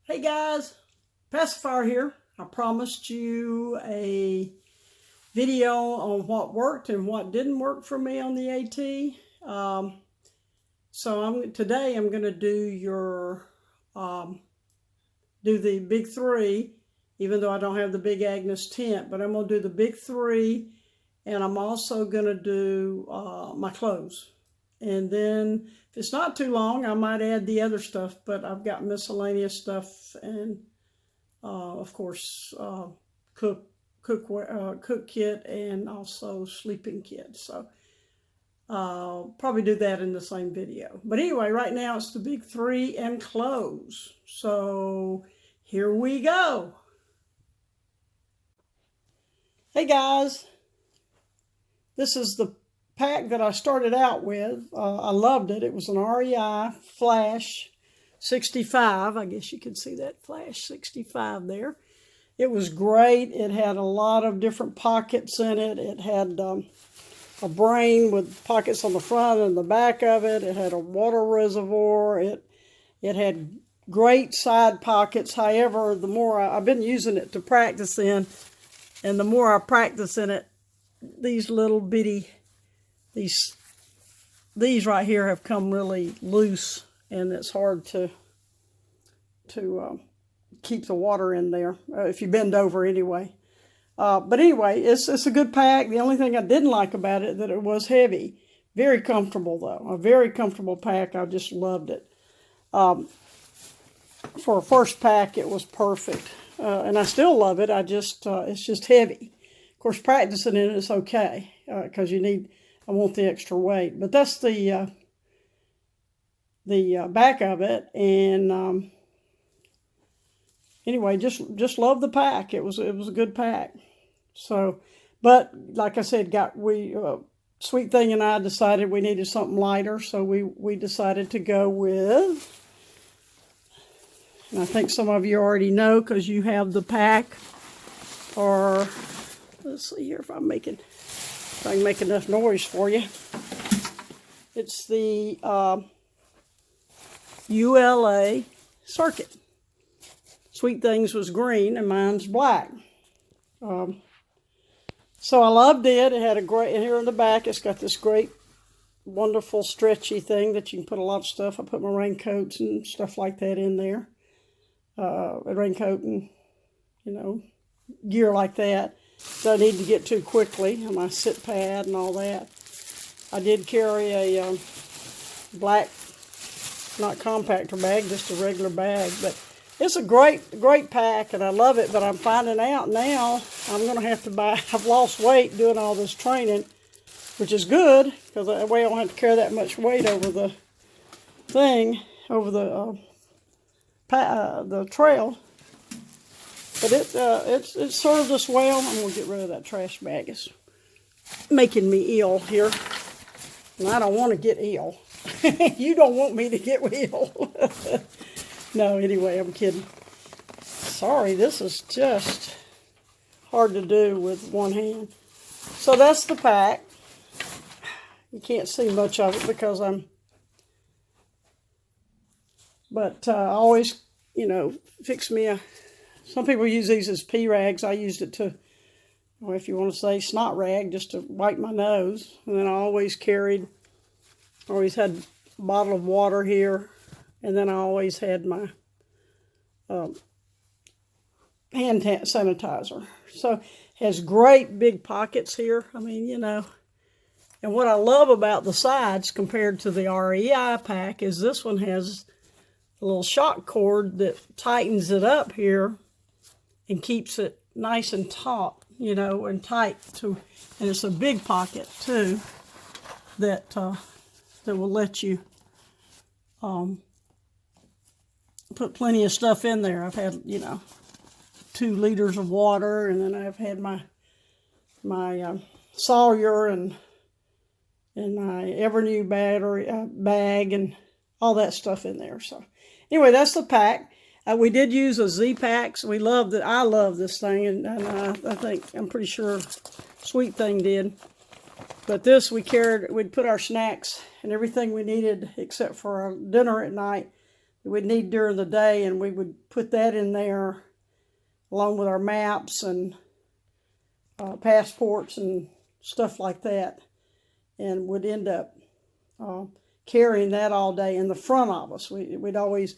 Hey guys, Pacifier here. I promised you a video on what worked and what didn't work for me on the AT. Today I'm going to do the big three, even though I don't have the big Agnes tent, but I'm going to do the big three, and I'm also going to do my clothes. And then if it's not too long, I might add the other stuff, but I've got miscellaneous stuff and of course cook kit and also sleeping kit. So I'll probably do that in the same video. But anyway, right now it's the big three and clothes. So here we go. Hey guys, this is the pack that I started out with. I loved it. It was an REI Flash 65. I guess you can see that Flash 65 there. It was great. It had a lot of different pockets in it. It had a brain with pockets on the front and the back of it. It had a water reservoir. It had great side pockets. However, the more I've been using it to practice in, and the more I practice in it, these little bitty these right here have come really loose, and it's hard to keep the water in there if you bend over anyway. But anyway, it's a good pack. The only thing I didn't like about it that it was heavy. Very comfortable though, a very comfortable pack. I just loved it. For a first pack, it was perfect, and I still love it. It's just heavy. Of course, practicing in it is okay because I want the extra weight, but that's the back of it. And anyway, just love the pack. It was a good pack. So, but like I said, Sweet Thing and I decided we needed something lighter, so we decided to go with. And I think some of you already know because you have the pack. Or let's see here if I can make enough noise for you. It's the ULA Circuit. Sweet Things was green and mine's black. So I loved it. It had and here in the back it's got this great, wonderful stretchy thing that you can put a lot of stuff. I put my raincoats and stuff like that in there. A raincoat and, gear like that I need to get to quickly, and my sit pad and all that. I did carry a black, not compactor bag, just a regular bag, but it's a great pack, and I love it. But I'm finding out now I'm going to have to buy. I've lost weight doing all this training, which is good because that way I don't have to carry that much weight over the thing, over the trail. But it served us well. I'm going to get rid of that trash bag. It's making me ill here. And I don't want to get ill. You don't want me to get ill. No, anyway, I'm kidding. Sorry, this is just hard to do with one hand. So that's the pack. You can't see much of it because But I always, fix me a... Some people use these as pee rags. I used it to, or if you want to say snot rag, just to wipe my nose. And then I always had a bottle of water here. And then I always had my hand sanitizer. So it has great big pockets here. I mean, And what I love about the sides compared to the REI pack is this one has a little shock cord that tightens it up here and keeps it nice and taut, and tight too. And it's a big pocket too that will let you put plenty of stuff in there. I've had 2 liters of water, and then I've had my Sawyer and my Evernew battery bag and all that stuff in there. So anyway, that's the pack. We did use a Z-Packs. I love this thing, and I'm pretty sure Sweet Thing did. But this we'd put our snacks and everything we needed except for our dinner at night. we'd need during the day, and we would put that in there along with our maps and passports and stuff like that, and would end up carrying that all day in the front of us. We'd always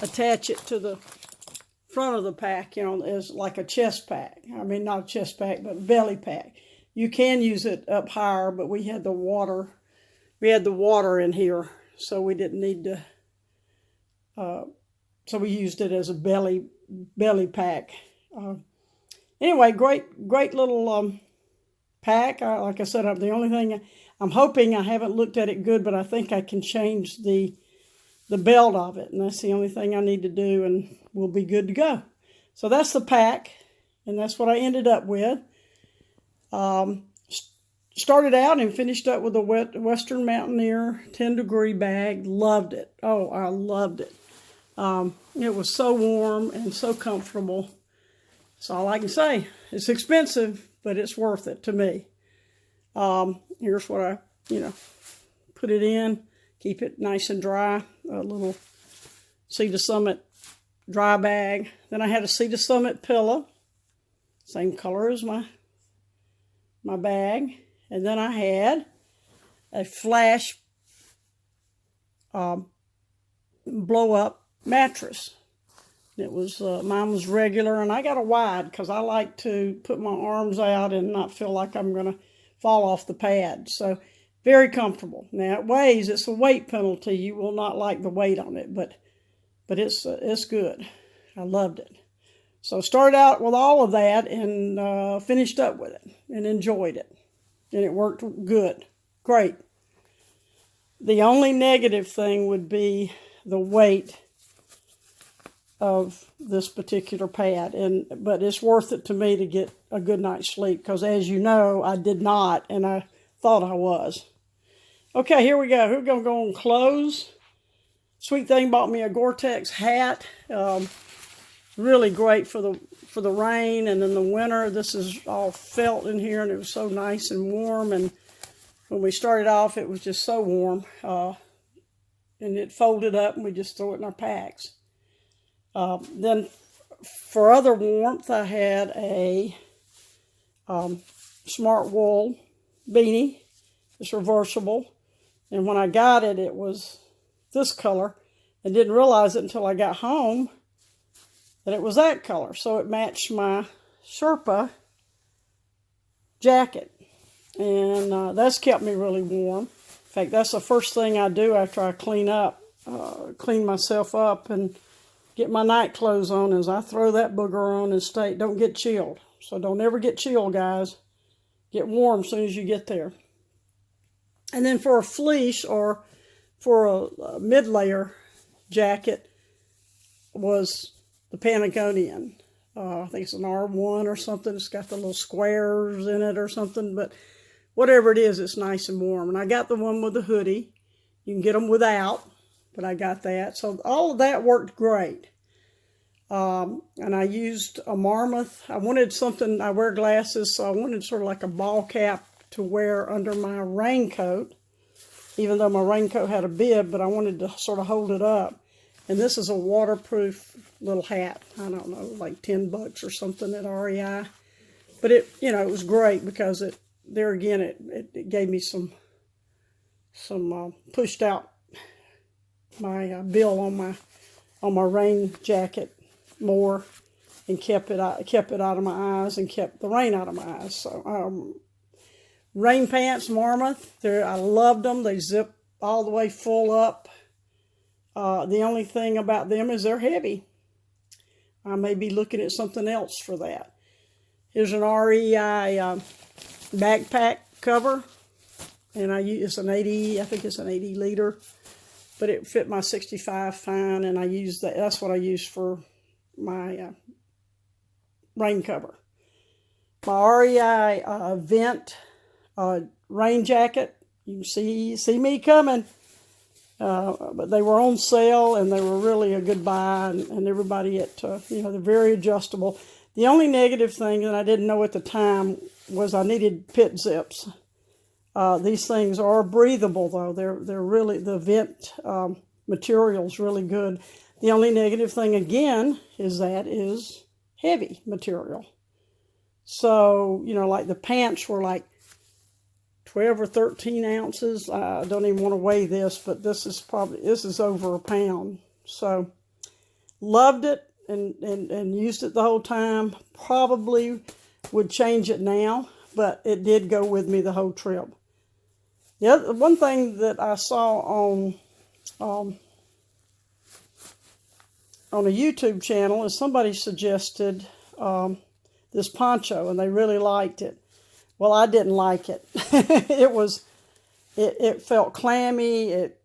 attach it to the front of the pack, as like a chest pack. I mean, not a chest pack, but belly pack. You can use it up higher, but we had the water. We had the water in here, so we didn't need to. So we used it as a belly pack. Anyway, great little pack. Like I said, the only thing I'm hoping, I haven't looked at it good, but I think I can change the belt of it, and that's the only thing I need to do, and we'll be good to go. So that's the pack, and that's what I ended up with. Started out and finished up with a Western Mountaineer 10-degree bag. Loved it. Oh, I loved it. It was so warm and so comfortable. That's all I can say. It's expensive, but it's worth it to me. Here's what I, put it in. Keep it nice and dry. A little Sea to Summit dry bag. Then I had a Sea to Summit pillow. Same color as my bag. And then I had a Flash blow-up mattress. It was, mine was regular, and I got a wide because I like to put my arms out and not feel like I'm going to fall off the pad. So, very comfortable. Now, it's a weight penalty. You will not like the weight on it, but it's good. I loved it. So, started out with all of that and finished up with it and enjoyed it. And it worked good. Great. The only negative thing would be the weight of this particular pad, but it's worth it to me to get a good night's sleep, because as you know, I did not, and I thought I was. Okay, here we go. We're going to go on clothes. Sweet Thing bought me a Gore-Tex hat. Really great for the rain, and in the winter, this is all felt in here, and it was so nice and warm, and when we started off, it was just so warm, and it folded up, and we just throw it in our packs. Then for other warmth, I had a Smart Wool beanie. It's reversible. And when I got it, it was this color. And didn't realize it until I got home that it was that color. So it matched my Sherpa jacket. And that's kept me really warm. In fact, that's the first thing I do after I clean myself up and get my night clothes on, is I throw that booger on and don't get chilled. So don't ever get chilled, guys. Get warm as soon as you get there. And then for a fleece or for a mid-layer jacket was the Patagonian. I think it's an R1 or something. It's got the little squares in it or something. But whatever it is, it's nice and warm. And I got the one with the hoodie. You can get them without, but I got that. So all of that worked great. And I used a Marmouth. I wanted something, I wear glasses, so I wanted sort of like a ball cap to wear under my raincoat, even though my raincoat had a bib, but I wanted to sort of hold it up. And this is a waterproof little hat. I don't know, like $10 or something at REI. But it was great because it gave me some pushed out my bill on my rain jacket more, and kept it out of my eyes and kept the rain out of my eyes. So rain pants, Marmouth, I loved them. They zip all the way full up. The only thing about them is they're heavy. I may be looking at something else for that. Here's an REI backpack cover, and it's an 80. I think it's an 80 liter, but it fit my 65 fine, and I used that. That's what I used for my rain cover. My REI Vent rain jacket. You can see me coming. But they were on sale, and they were really a good buy, and everybody they're very adjustable. The only negative thing that I didn't know at the time was I needed pit zips. These things are breathable, though. They're really, the Vent material's really good. The only negative thing, again, is that is heavy material. So, you know, like the pants were like 12 or 13 ounces. I don't even want to weigh this, but this is over a pound. So, loved it and used it the whole time. Probably would change it now, but it did go with me the whole trip. The other one thing that I saw on a YouTube channel is somebody suggested this poncho, and they really liked it. Well, I didn't like it. It felt clammy. It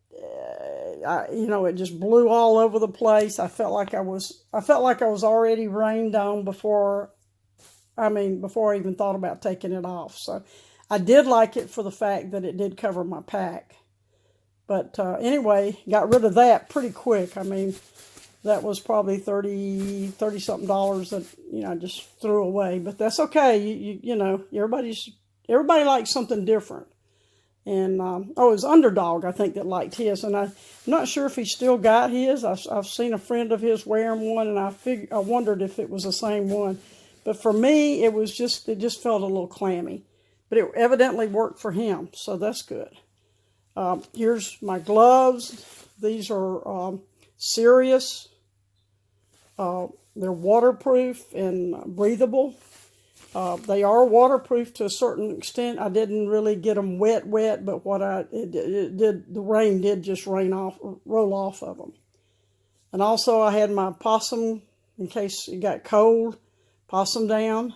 just blew all over the place. I felt like I was already rained on before I even thought about taking it off. So I did like it for the fact that it did cover my pack. But anyway, got rid of that pretty quick. I mean, that was probably $30 something that, I just threw away. But that's okay. You know, everybody likes something different. And, it was Underdog, I think, that liked his. And I'm not sure if he still got his. I've seen a friend of his wearing one, and I wondered if it was the same one. But for me, it just felt a little clammy. But it evidently worked for him, so that's good. Here's my gloves. These are Sirius. They're waterproof and breathable. They are waterproof to a certain extent. I didn't really get them wet, but the rain did just roll off of them. And also I had my possum, in case it got cold, possum down.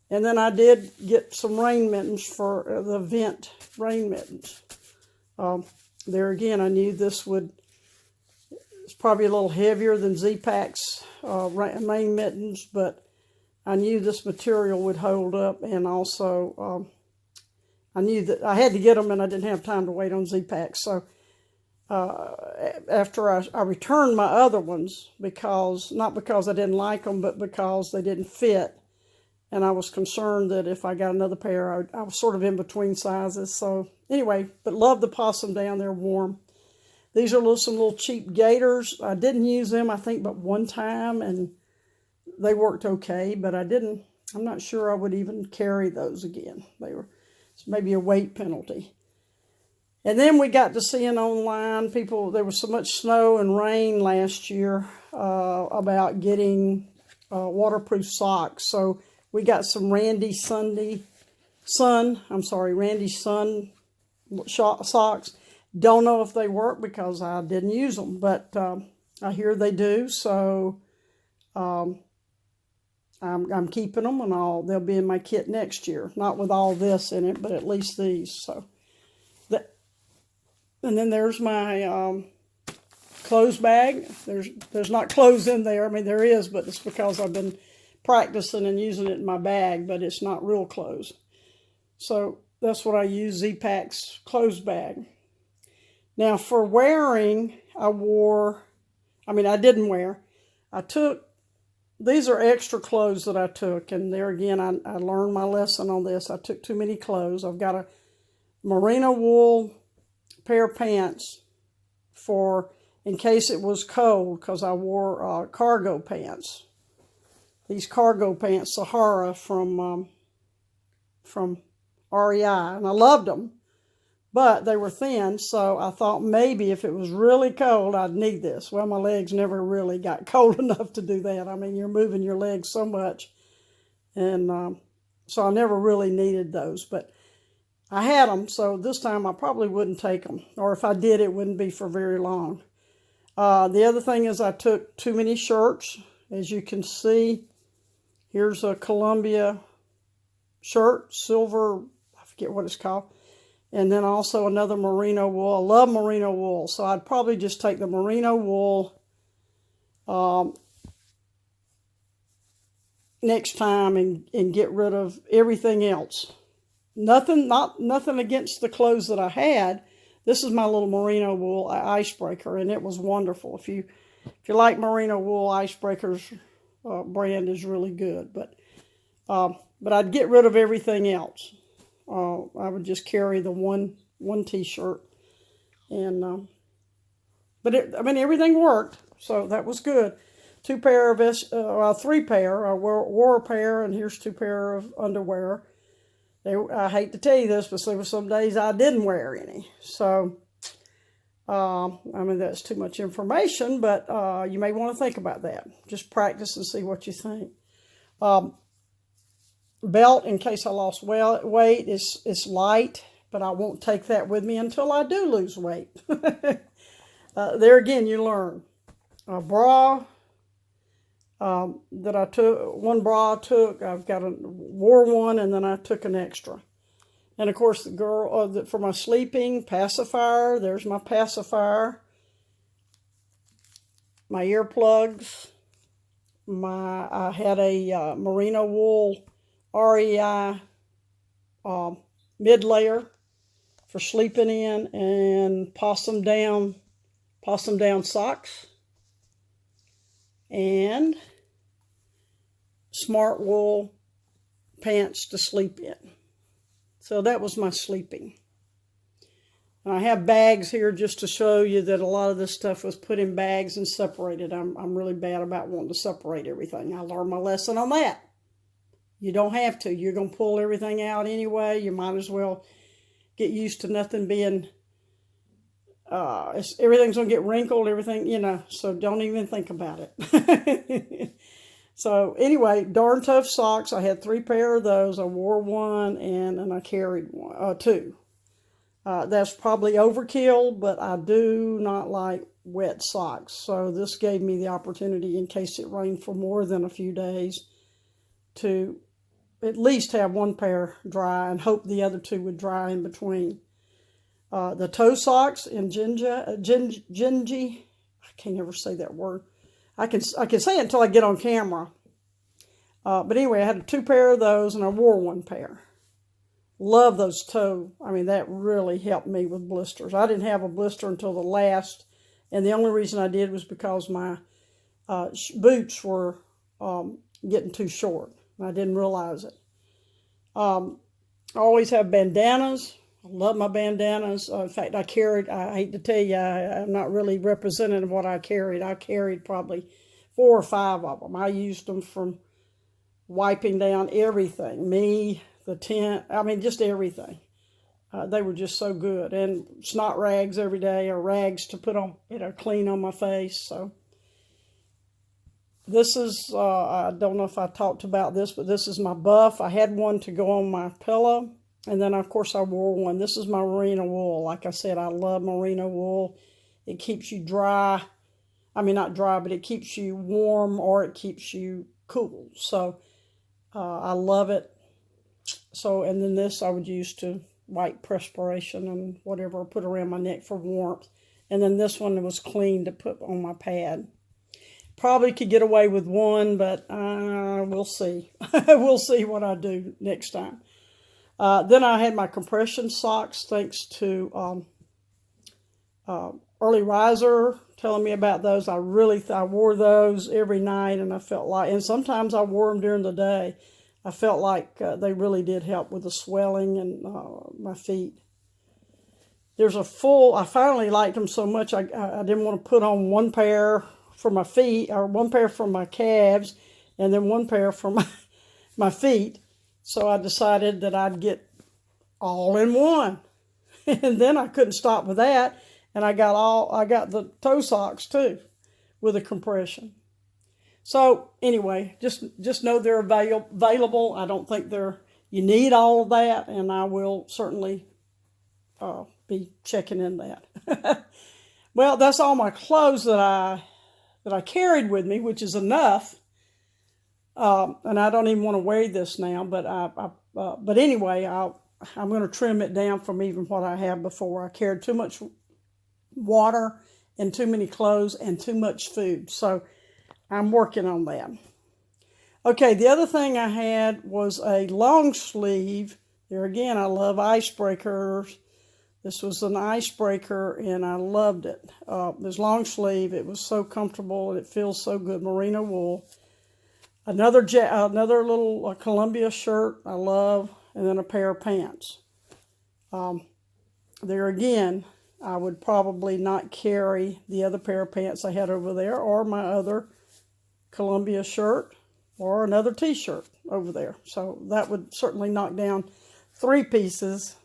And then I did get some rain mittens for the vent rain mittens. There again, I knew it's probably a little heavier than Z-Pac's rain mittens, but I knew this material would hold up, and also I knew that I had to get them, and I didn't have time to wait on Z-Pac. So after I returned my other ones, not because I didn't like them, but because they didn't fit, and I was concerned that if I got another pair, I was sort of in between sizes. So anyway, but love the possum down there warm. These are some little cheap gaiters. I didn't use them, I think, but one time, and they worked okay, but I'm not sure I would even carry those again. It's maybe a weight penalty. And then we got to seeing online there was so much snow and rain last year about getting waterproof socks. So we got some Randy Sun socks. Don't know if they work because I didn't use them, but I hear they do. So I'm keeping them, and they'll be in my kit next year. Not with all this in it, but at least these. So and then there's my clothes bag. There's not clothes in there. I mean, there is, but it's because I've been practicing and using it in my bag, but it's not real clothes. So that's what I use, Z-Pac's clothes bag. Now for wearing, I didn't wear. These are extra clothes that I took, and there again, I learned my lesson on this. I took too many clothes. I've got a merino wool pair of pants in case it was cold, because I wore cargo pants. These cargo pants, Sahara from REI, and I loved them, but they were thin, so I thought maybe if it was really cold, I'd need this. Well, my legs never really got cold enough to do that. I mean, you're moving your legs so much, and so I never really needed those, but I had them, so this time I probably wouldn't take them, or if I did, it wouldn't be for very long. The other thing is I took too many shirts. As you can see, here's a Columbia shirt, silver, I forget what it's called. And then also another merino wool. I love merino wool, so I'd probably just take the merino wool next time and get rid of everything else. Nothing against the clothes that I had. This is my little merino wool icebreaker, and it was wonderful. If you like merino wool, Icebreaker's brand is really good. But I'd get rid of everything else. I would just carry the one t-shirt, and I mean, everything worked, so that was good. 2 pair of 3 pair. I wore a pair, and here's 2 pair of underwear. I hate to tell you this, but there were some days I didn't wear any. So, I mean, that's too much information, but you may want to think about that. Just practice and see what you think. Belt, in case I lost weight, it's light, but I won't take that with me until I do lose weight. There again, you learn. A bra that I took, one bra I took, wore one, and then I took an extra. And of course, for my sleeping, pacifier, there's my pacifier. My earplugs. I had a merino wool REI mid-layer for sleeping in, and possum down socks, and smart wool pants to sleep in. So that was my sleeping. And I have bags here just to show you that a lot of this stuff was put in bags and separated. I'm really bad about wanting to separate everything. I learned my lesson on that. You don't have to. You're going to pull everything out anyway. You might as well get used to nothing being, everything's going to get wrinkled, everything, so don't even think about it. So anyway, Darn Tough socks. I had 3 pair of those. I wore one, and I carried 2. That's probably overkill, but I do not like wet socks. So this gave me the opportunity, in case it rained for more than a few days, to at least have 1 pair dry and hope the other 2 would dry in between. The toe socks in Gingy. I can't ever say that word. I can say it until I get on camera. But anyway, I had 2 pair of those, and I wore 1 pair. Love those toe. I mean, that really helped me with blisters. I didn't have a blister until the last, and the only reason I did was because my boots were getting too short. I didn't realize it. I always have bandanas. I love my bandanas. In fact, I hate to tell you, I'm not really representative of what I carried. I carried probably 4 or 5 of them. I used them from wiping down everything. Me, the tent, I mean, just everything. They were just so good. And snot rags every day, or rags to put on, clean on my face. So this is, I don't know if I talked about this, but this is my buff. I had one to go on my pillow. And then, of course, I wore one. This is my merino wool. Like I said, I love merino wool. It keeps you dry. I mean, not dry, but it keeps you warm, or it keeps you cool. So I love it. So, and then this I would use to wipe perspiration and whatever I put around my neck for warmth. And then this one was clean to put on my pad. Probably could get away with 1, but we'll see. We'll see what I do next time. Then I had my compression socks, thanks to Early Riser telling me about those. I wore those every night, and I felt like, and sometimes I wore them during the day. I felt like they really did help with the swelling in my feet. I finally liked them so much, I didn't want to put on 1 pair for my feet, or 1 pair for my calves, and then 1 pair for my feet. So I decided that I'd get all in one. And then I couldn't stop with that. And I got the toe socks too, with a compression. So anyway, just know they're available. I don't think you need all of that, and I will certainly be checking in that. Well, that's all my clothes that I carried with me, which is enough. And I don't even want to weigh this now, but anyway, I'm going to trim it down from even what I had before. I carried too much water and too many clothes and too much food. So I'm working on that. Okay, the other thing I had was a long sleeve. There again, I love icebreakers. This was an icebreaker, and I loved it. This long sleeve, it was so comfortable, and it feels so good. Merino wool. Another little Columbia shirt I love, and then a pair of pants. There again, I would probably not carry the other pair of pants I had over there, or my other Columbia shirt, or another t-shirt over there. So that would certainly knock down 3 pieces.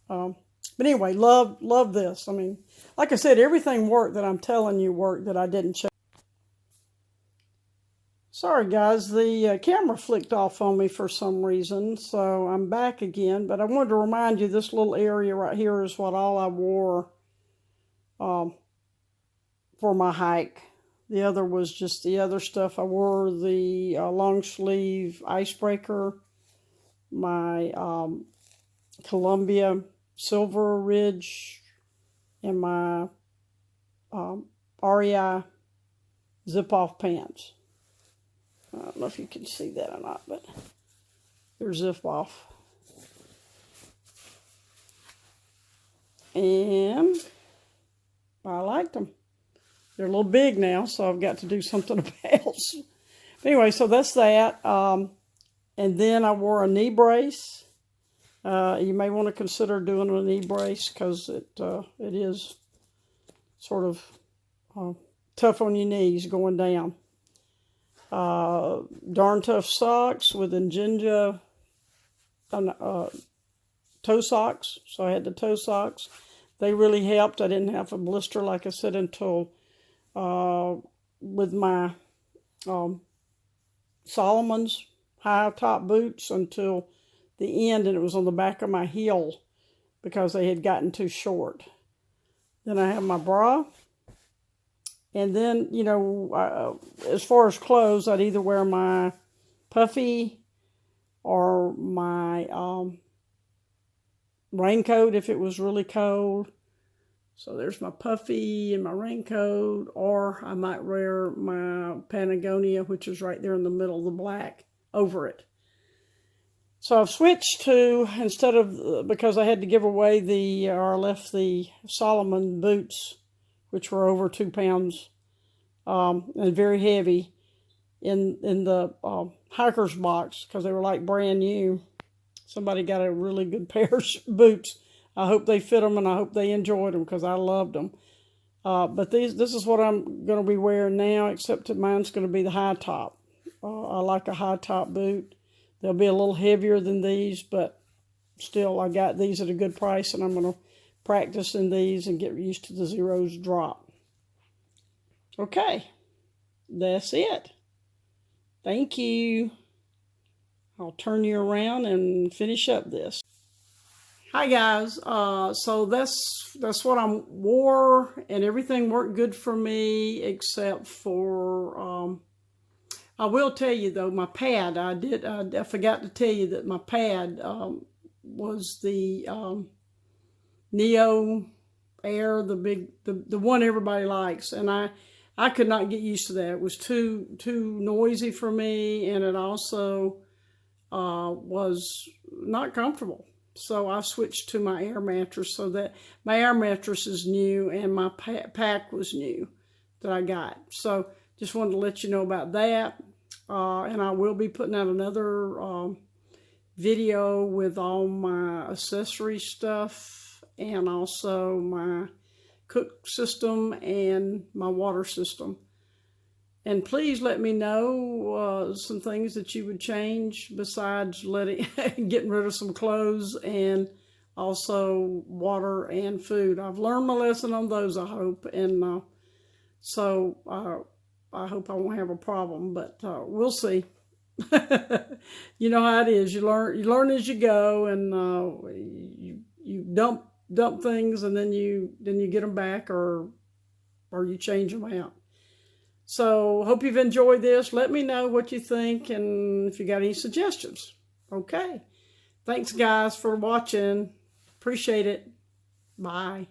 But anyway, love this. I mean, like I said, everything worked that I'm telling you worked that I didn't check. Sorry guys, the camera flicked off on me for some reason, so I'm back again. But I wanted to remind you, this little area right here is what all I wore for my hike. The other was just the other stuff. I wore the long sleeve icebreaker, my Columbia Silver Ridge, and my REI zip-off pants. I don't know if you can see that or not, but they're zip-off. And I liked them. They're a little big now, so I've got to do something about. Anyway, so that's that. And then I wore a knee brace. You may want to consider doing a knee brace because it is sort of tough on your knees going down. Darn Tough socks with Injinja toe socks. So I had the toe socks. They really helped. I didn't have a blister, like I said, until with my Salomon's high top boots until the end, and it was on the back of my heel because they had gotten too short. Then I have my bra. And then, you know, as far as clothes, I'd either wear my puffy or my raincoat if it was really cold. So there's my puffy and my raincoat, or I might wear my Patagonia, which is right there in the middle, the black, over it. So I've switched to, instead of, because I had to give away I left the Salomon boots, which were over 2 pounds and very heavy, in the hiker's box because they were like brand new. Somebody got a really good pair of boots. I hope they fit them and I hope they enjoyed them because I loved them. But this is what I'm going to be wearing now, except that mine's going to be the high top. I like a high top boot. They'll be a little heavier than these, but still I got these at a good price, and I'm going to practice in these and get used to the zeros drop. Okay, that's it. Thank you. I'll turn you around and finish up this. Hi guys, so that's what I wore, and everything worked good for me except for, I will tell you though, my pad, I forgot to tell you that my pad was the Neo Air, the one everybody likes, and I could not get used to that. It was too noisy for me, and it also was not comfortable. So I switched to my air mattress, so that my air mattress is new and my pack was new that I got. So just wanted to let you know about that. And I will be putting out another video with all my accessory stuff and also my cook system and my water system. And please let me know some things that you would change besides getting rid of some clothes and also water and food. I've learned my lesson on those, I hope. And so I hope I won't have a problem, but we'll see. You know how it is. You learn as you go, and you dump things, and then you get them back, or you change them out. So, hope you've enjoyed this. Let me know what you think and if you got any suggestions. Okay. Thanks, guys, for watching. Appreciate it. Bye.